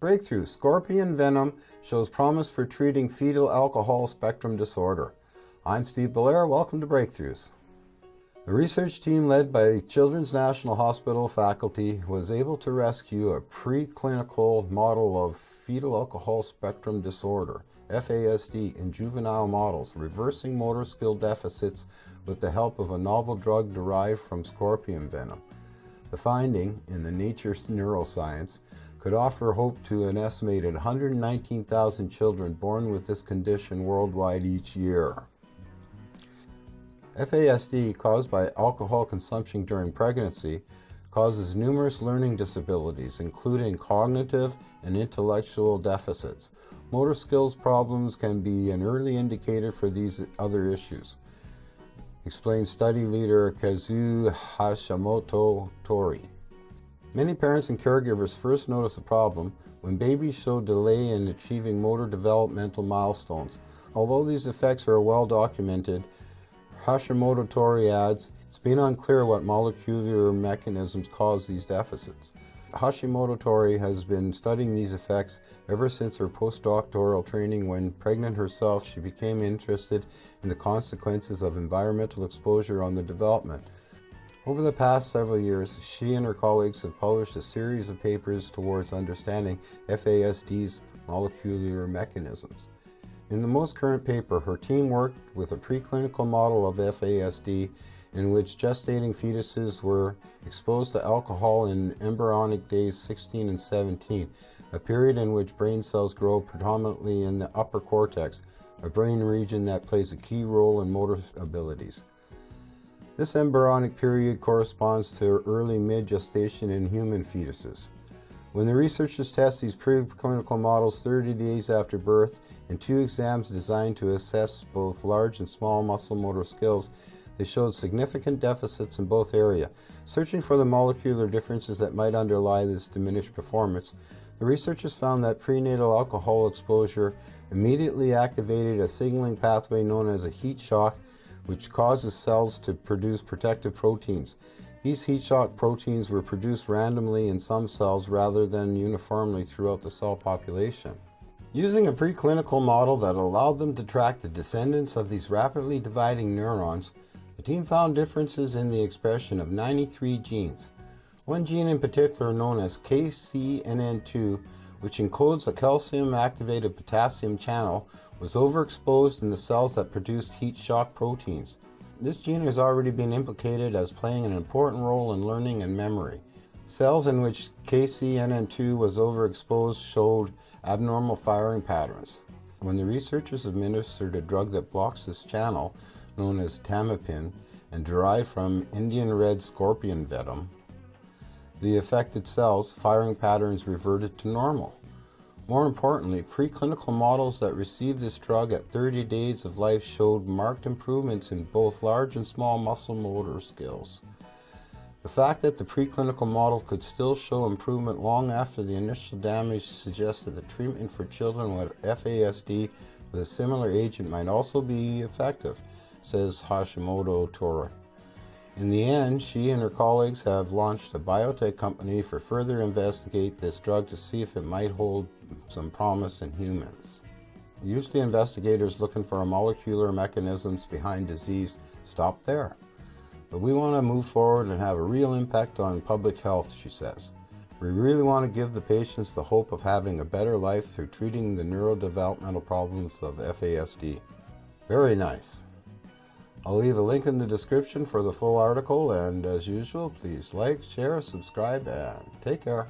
Breakthrough: scorpion venom shows promise for treating fetal alcohol spectrum disorder. I'm Steve Belair. Welcome to Breakthroughs. A research team led by Children's National Hospital faculty was able to rescue a preclinical model of fetal alcohol spectrum disorder, FASD, in juvenile models, reversing motor skill deficits with the help of a novel drug derived from scorpion venom. The finding, in the Nature Neuroscience, could offer hope to an estimated 119,000 children born with this condition worldwide each year. FASD, caused by alcohol consumption during pregnancy, causes numerous learning disabilities, including cognitive and intellectual deficits. Motor skills problems can be an early indicator for these other issues, explains study leader Kazuo Hashimoto Tori. Many parents and caregivers first notice a problem when babies show delay in achieving motor developmental milestones. Although these effects are well documented, Hashimoto Tori adds, it's been unclear what molecular mechanisms cause these deficits. Hashimoto Tori has been studying these effects ever since her postdoctoral training. When pregnant herself, she became interested in the consequences of environmental exposure on the development. Over the past several years, she and her colleagues have published a series of papers towards understanding FASD's molecular mechanisms. In the most current paper, her team worked with a preclinical model of FASD in which gestating fetuses were exposed to alcohol in embryonic days 16 and 17, a period in which brain cells grow predominantly in the upper cortex, a brain region that plays a key role in motor abilities. This embryonic period corresponds to early mid-gestation in human fetuses. When the researchers test these preclinical models 30 days after birth in 2 exams designed to assess both large and small muscle motor skills, they showed significant deficits in both areas. Searching for the molecular differences that might underlie this diminished performance, the researchers found that prenatal alcohol exposure immediately activated a signaling pathway known as a heat shock, which causes cells to produce protective proteins. These heat shock proteins were produced randomly in some cells rather than uniformly throughout the cell population. Using a preclinical model that allowed them to track the descendants of these rapidly dividing neurons, the team found differences in the expression of 93 genes. One gene in particular, known as KCNN2, which encodes a calcium-activated potassium channel, was overexposed in the cells that produced heat shock proteins. This gene has already been implicated as playing an important role in learning and memory. Cells in which KCNN2 was overexposed showed abnormal firing patterns. When the researchers administered a drug that blocks this channel, known as tamipin, and derived from Indian red scorpion venom, the affected cells' firing patterns reverted to normal. More importantly, preclinical models that received this drug at 30 days of life showed marked improvements in both large and small muscle motor skills. The fact that the preclinical model could still show improvement long after the initial damage suggests that the treatment for children with FASD with a similar agent might also be effective, says Hashimoto Tori. In the end, she and her colleagues have launched a biotech company to further investigate this drug to see if it might hold some promise in humans. Usually investigators looking for molecular mechanisms behind disease stop there. But we want to move forward and have a real impact on public health, she says. We really want to give the patients the hope of having a better life through treating the neurodevelopmental problems of FASD. Very nice. I'll leave a link in the description for the full article, and as usual, please like, share, subscribe, and take care.